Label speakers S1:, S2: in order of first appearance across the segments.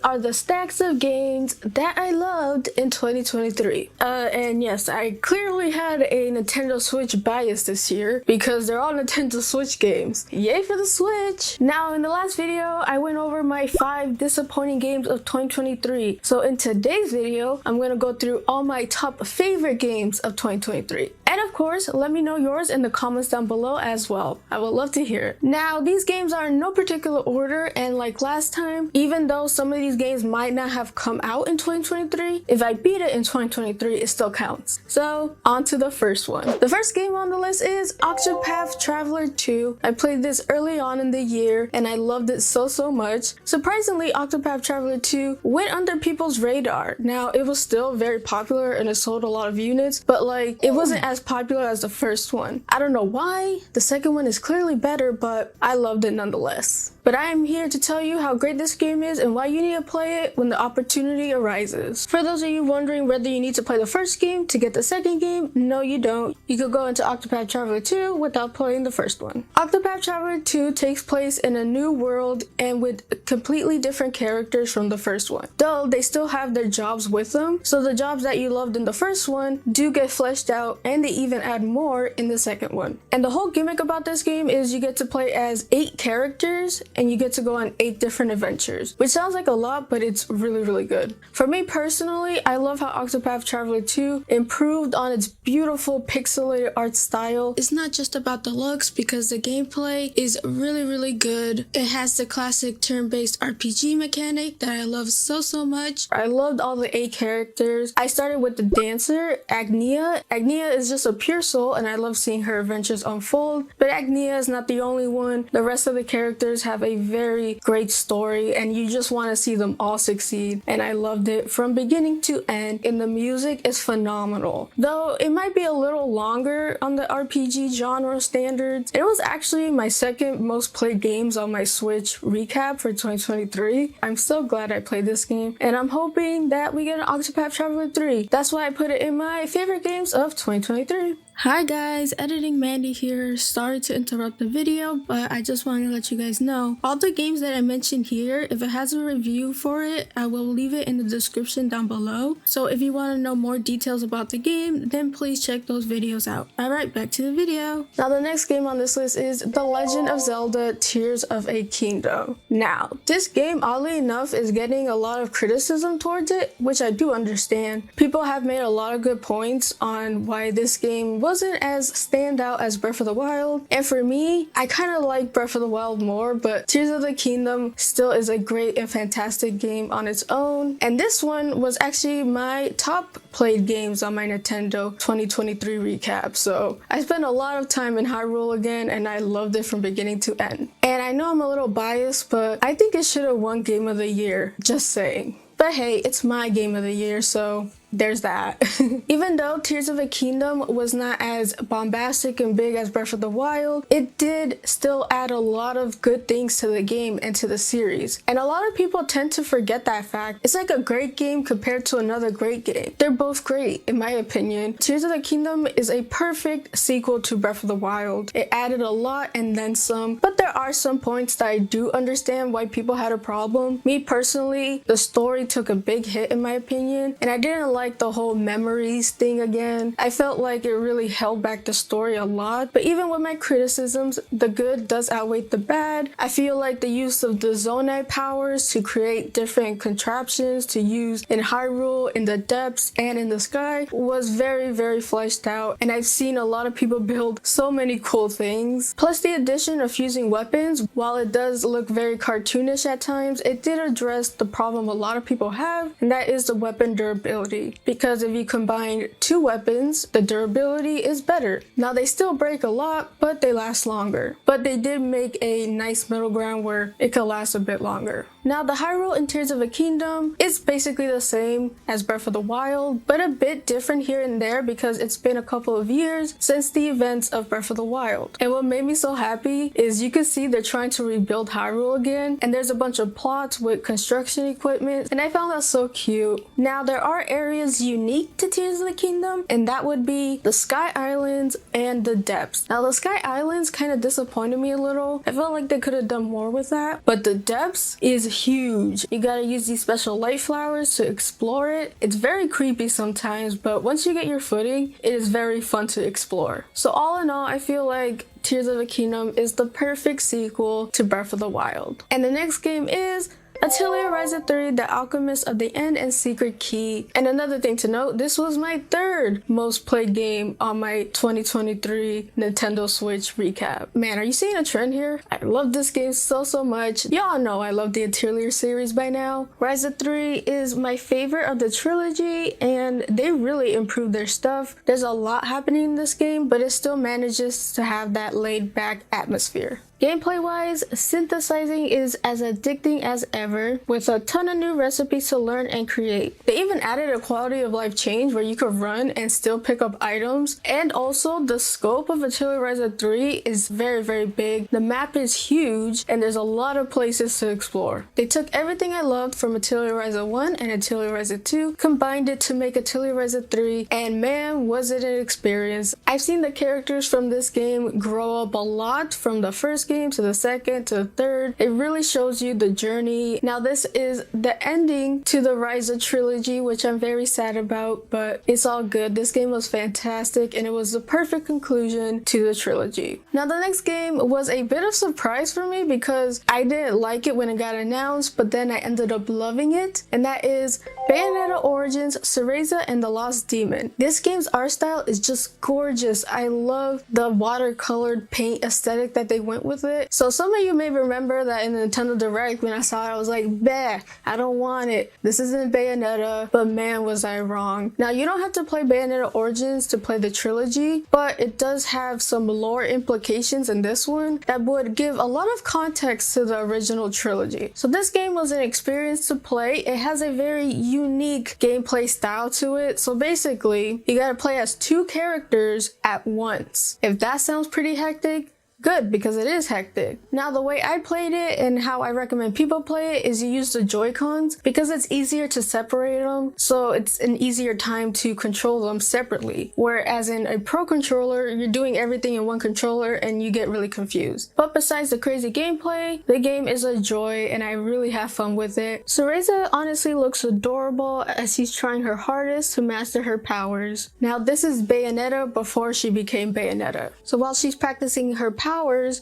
S1: are the stacks of games that I loved in 2023. And yes, I clearly had a Nintendo Switch bias this year because they're all Nintendo Switch games. Yay for the Switch! Now, in the last video, I went over my 5 disappointing games of 2023. So in today's video, I'm gonna go through all my top favorite games of 2023. And of course, let me know yours in the comments down below as well. I would love to hear it. Now, these games are in no particular order, and like last time, even though some of these games might not have come out in 2023, if I beat it in 2023, it still counts. So, on to the first one. The first game on the list is Octopath Traveler 2. I played this early on in the year, and I loved it so much. Surprisingly, Octopath Traveler 2 went under people's radar. Now, it was still very popular and it sold a lot of units, but like, it wasn't as popular as the first one. I don't know why. The second one is clearly better, but I loved it nonetheless. But I am here to tell you how great this game is and why you need to play it when the opportunity arises. For those of you wondering whether you need to play the first game to get the second game, no you don't. You could go into Octopath Traveler 2 without playing the first one. Octopath Traveler 2 takes place in a new world and with completely different characters from the first one. Though they still have their jobs with them, so the jobs that you loved in the first one do get fleshed out, and they even add more in the second one. And the whole gimmick about this game is you get to play as 8 characters and you get to go on 8 different adventures, which sounds like a lot, but it's really good. For me personally, I love how Octopath Traveler 2 improved on its beautiful pixelated art style. It's not just about the looks, because the gameplay is really good. It has the classic turn-based RPG mechanic that I love so much. I loved all the 8 characters. I started with the dancer, Agnia. Agnia is just a pure soul, and I love seeing her adventures unfold, but Agnia is not the only one. The rest of the characters have a very great story, and you just want to see them all succeed, and I loved it from beginning to end. And the music is phenomenal, though it might be a little longer on the RPG genre standards. It was actually my second most played games on my Switch recap for 2023. I'm so glad I played this game, and I'm hoping that we get an Octopath Traveler 3. That's why I put it in my favorite games of 2023. Hi guys, Editing Mandy here. Sorry to interrupt the video, but I just wanted to let you guys know all the games that I mentioned here, if it has a review for it, I will leave it in the description down below. So if you want to know more details about the game, then please check those videos out. Alright, back to the video. Now the next game on this list is The Legend of Zelda Tears of a Kingdom. Now, this game, oddly enough, is getting a lot of criticism towards it, which I do understand. People have made a lot of good points on why this game wasn't as standout as Breath of the Wild, and for me, I kind of like Breath of the Wild more, but Tears of the Kingdom still is a great and fantastic game on its own. And this one was actually my top played games on my Nintendo 2023 recap, so I spent a lot of time in Hyrule again, and I loved it from beginning to end. And I know I'm a little biased, but I think it should have won Game of the Year, just saying. But hey, it's my Game of the Year, so there's that. Even though Tears of a Kingdom was not as bombastic and big as Breath of the Wild, it did still add a lot of good things to the game and to the series. And a lot of people tend to forget that fact. It's like a great game compared to another great game. They're both great, in my opinion. Tears of the Kingdom is a perfect sequel to Breath of the Wild. It added a lot and then some, but there are some points that I do understand why people had a problem. Me personally, the story took a big hit in my opinion, and I didn't like the whole memories thing again. I felt like it really held back the story a lot, but even with my criticisms, the good does outweigh the bad. I feel like the use of the Zonai powers to create different contraptions to use in Hyrule, in the depths, and in the sky was very fleshed out, and I've seen a lot of people build so many cool things. Plus the addition of fusing weapons, while it does look very cartoonish at times, it did address the problem a lot of people have, and that is the weapon durability. Because if you combine 2 weapons, the durability is better. Now they still break a lot, but they last longer. But they did make a nice middle ground where it could last a bit longer. Now the Hyrule in Tears of a Kingdom is basically the same as Breath of the Wild, but a bit different here and there because it's been a couple of years since the events of Breath of the Wild. And what made me so happy is you can see they're trying to rebuild Hyrule again, and there's a bunch of plots with construction equipment, and I found that so cute. Now there are areas unique to Tears of the Kingdom, and that would be the Sky Islands and the Depths. Now the Sky Islands kind of disappointed me a little. I felt like they could have done more with that, but the Depths is huge. You gotta use these special light flowers to explore it. It's very creepy sometimes, but once you get your footing, it is very fun to explore. So all in all, I feel like Tears of the Kingdom is the perfect sequel to Breath of the Wild. And the next game is Atelier Ryza 3, The Alchemist of the End and Secret Key. And another thing to note, this was my third most played game on my 2023 Nintendo Switch recap. Man, are you seeing a trend here? I love this game so much. Y'all know I love the Atelier series by now. Ryza 3 is my favorite of the trilogy, and they really improved their stuff. There's a lot happening in this game, but it still manages to have that laid back atmosphere. Gameplay wise, synthesizing is as addicting as ever, with a ton of new recipes to learn and create. They even added a quality of life change where you could run and still pick up items, and also the scope of Atelier Ryza 3 is very big. The map is huge and there's a lot of places to explore. They took everything I loved from Atelier Ryza 1 and Atelier Ryza 2, combined it to make Atelier Ryza 3, and man, was it an experience. I've seen the characters from this game grow up a lot from the first game to the second to the third. It really shows you the journey. Now this is the ending to the Ryza trilogy, which I'm very sad about, but it's all good. This game was fantastic and it was the perfect conclusion to the trilogy. Now the next game was a bit of surprise for me because I didn't like it when it got announced, but then I ended up loving it, and that is Bayonetta Origins, Cereza and the Lost Demon. This game's art style is just gorgeous. I love the watercolored paint aesthetic that they went with it. So some of you may remember that in the Nintendo Direct, when I saw it, I was like, bah, I don't want it. This isn't Bayonetta, but man, was I wrong. Now you don't have to play Bayonetta Origins to play the trilogy, but it does have some lore implications in this one that would give a lot of context to the original trilogy. So this game was an experience to play. It has a very unique gameplay style to it. So basically, you gotta play as two characters at once. If that sounds pretty hectic, good, because it is hectic. Now the way I played it and how I recommend people play it is you use the Joy-Cons because it's easier to separate them, so it's an easier time to control them separately. Whereas in a Pro controller, you're doing everything in one controller and you get really confused. But besides the crazy gameplay, the game is a joy and I really have fun with it. Cereza honestly looks adorable as she's trying her hardest to master her powers. Now this is Bayonetta before she became Bayonetta. So while she's practicing her powers,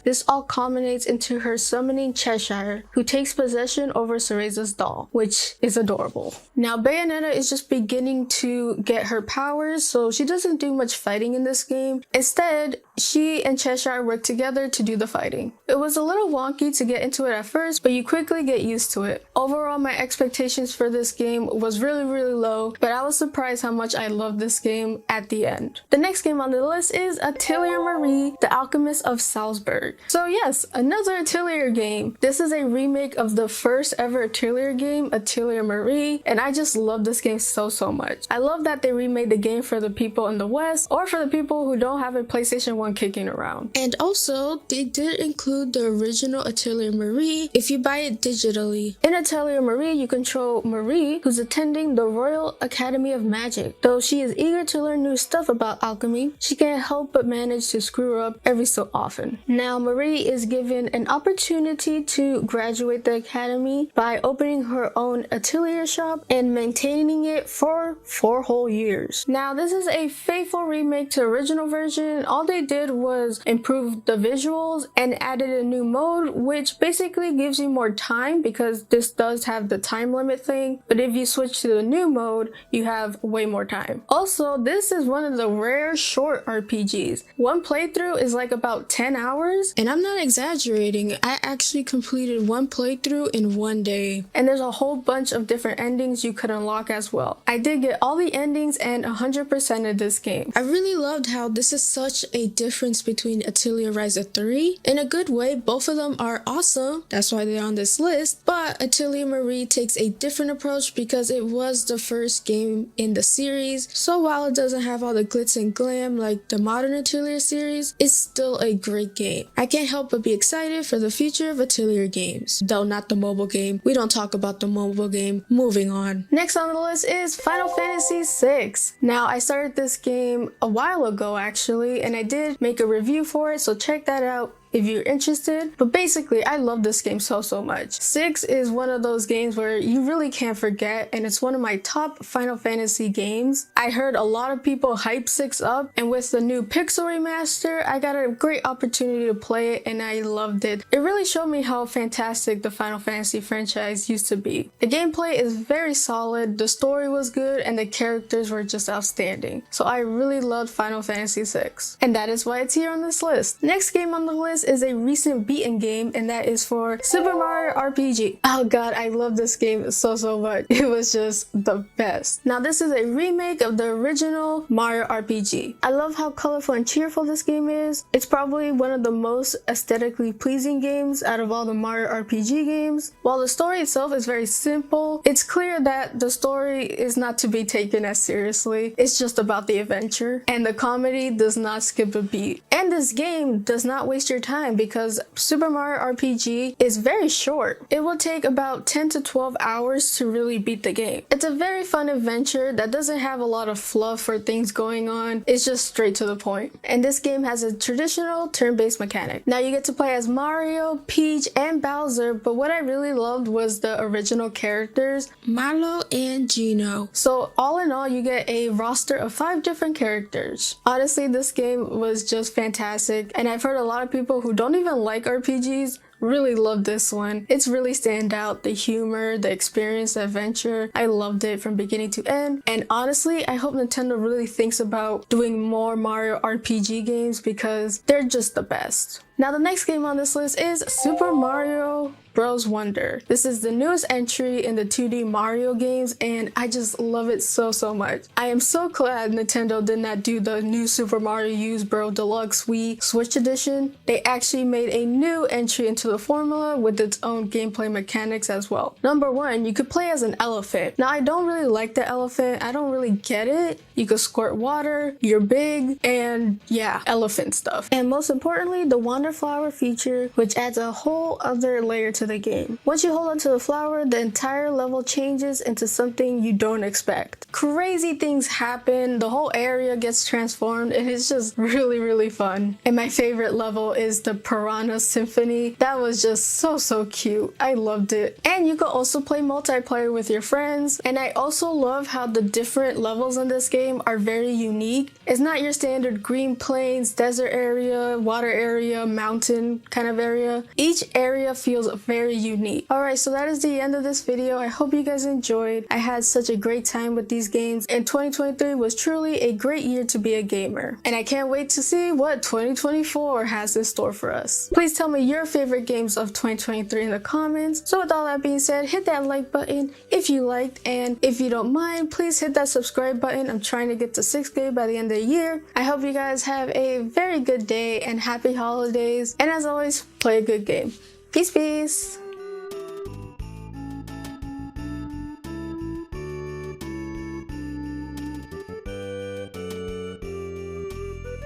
S1: this all culminates into her summoning Cheshire, who takes possession over Cereza's doll, which is adorable. Now Bayonetta is just beginning to get her powers, so she doesn't do much fighting in this game. Instead, she and Cheshire work together to do the fighting. It was a little wonky to get into it at first, but you quickly get used to it. Overall, my expectations for this game was really low, but I was surprised how much I loved this game at the end. The next game on the list is Atelier Marie, The Alchemist of Salzburg. So yes, another Atelier game. This is a remake of the first ever Atelier game, Atelier Marie, and I just love this game so much. I love that they remade the game for the people in the West, or for the people who don't have a PlayStation 1 kicking around. And also, they did include the original Atelier Marie if you buy it digitally. In Atelier Marie, you control Marie, who's attending the Royal Academy of Magic. Though she is eager to learn new stuff about alchemy, she can't help but manage to screw up every so often. Now, Marie is given an opportunity to graduate the academy by opening her own atelier shop and maintaining it for 4 whole years. Now, this is a faithful remake to the original version. All they did was improve the visuals and added a new mode, which basically gives you more time because this does have the time limit thing, but if you switch to the new mode, you have way more time. Also, this is one of the rare short RPGs. One playthrough is like about 10 hours, and I'm not exaggerating. I actually completed one playthrough in 1 day, and there's a whole bunch of different endings you could unlock as well. I did get all the endings and 100% of this game. I really loved how this is such a difference between Atelier Ryza 3. In a good way, both of them are awesome, that's why they're on this list, but Atelier Marie takes a different approach because it was the first game in the series, so while it doesn't have all the glitz and glam like the modern Atelier series, it's still a great game. I can't help but be excited for the future of Atelier games, though not the mobile game. We don't talk about the mobile game. Moving on. Next on the list is Final Fantasy VI. Now, I started this game a while ago actually, and I did make a review for it, so check that out if you're interested. But basically, I love this game so much. 6 is one of those games where you really can't forget, and it's one of my top Final Fantasy games. I heard a lot of people hype 6 up, and with the new Pixel remaster, I got a great opportunity to play it, and I loved it. It really showed me how fantastic the Final Fantasy franchise used to be. The gameplay is very solid, the story was good, and the characters were just outstanding. So I really loved Final Fantasy VI, and that is why it's here on this list. Next game on the list is a recent beaten game, and that is for Super Mario RPG. Oh god, I love this game so much. It was just the best. Now this is a remake of the original Mario RPG. I love how colorful and cheerful this game is. It's probably one of the most aesthetically pleasing games out of all the Mario RPG games. While the story itself is very simple, it's clear that the story is not to be taken as seriously. It's just about the adventure, and the comedy does not skip a beat. And this game does not waste your time because Super Mario RPG is very short. It will take about 10 to 12 hours to really beat the game. It's a very fun adventure that doesn't have a lot of fluff or things going on. It's just straight to the point. And this game has a traditional turn-based mechanic. Now you get to play as Mario, Peach, and Bowser, but what I really loved was the original characters, Marlo and Gino. So all in all, you get a roster of 5 different characters. Honestly, this game was just fantastic, and I've heard a lot of people who don't even like RPGs really love this one. It's really stand out. The humor, the experience, the adventure. I loved it from beginning to end. And honestly, I hope Nintendo really thinks about doing more Mario RPG games because they're just the best. Now the next game on this list is Super Mario Bros. Wonder. This is the newest entry in the 2D Mario games, and I just love it so much. I am so glad Nintendo did not do the new Super Mario U Bros. Deluxe Wii Switch Edition. They actually made a new entry into the formula with its own gameplay mechanics as well. Number 1, you could play as an elephant. Now I don't really like the elephant. I don't really get it. You could squirt water, you're big, and yeah, elephant stuff. And most importantly, the Wonder Flower feature, which adds a whole other layer to the game. Once you hold onto the flower, the entire level changes into something you don't expect. Crazy things happen, the whole area gets transformed, and it's just really fun. And my favorite level is the Piranha Symphony. That was just so cute. I loved it. And you can also play multiplayer with your friends, and I also love how the different levels in this game are very unique. It's not your standard green plains, desert area, water area, mountain kind of area. Each area feels very unique. Alright, so that is the end of this video. I hope you guys enjoyed. I had such a great time with these games, and 2023 was truly a great year to be a gamer. And I can't wait to see what 2024 has in store for us. Please tell me your favorite games of 2023 in the comments. So with all that being said, hit that like button if you liked, and if you don't mind, please hit that subscribe button. I'm trying to get to 6K by the end of the year. I hope you guys have a very good day and happy holidays, and as always, play a good game. Peace.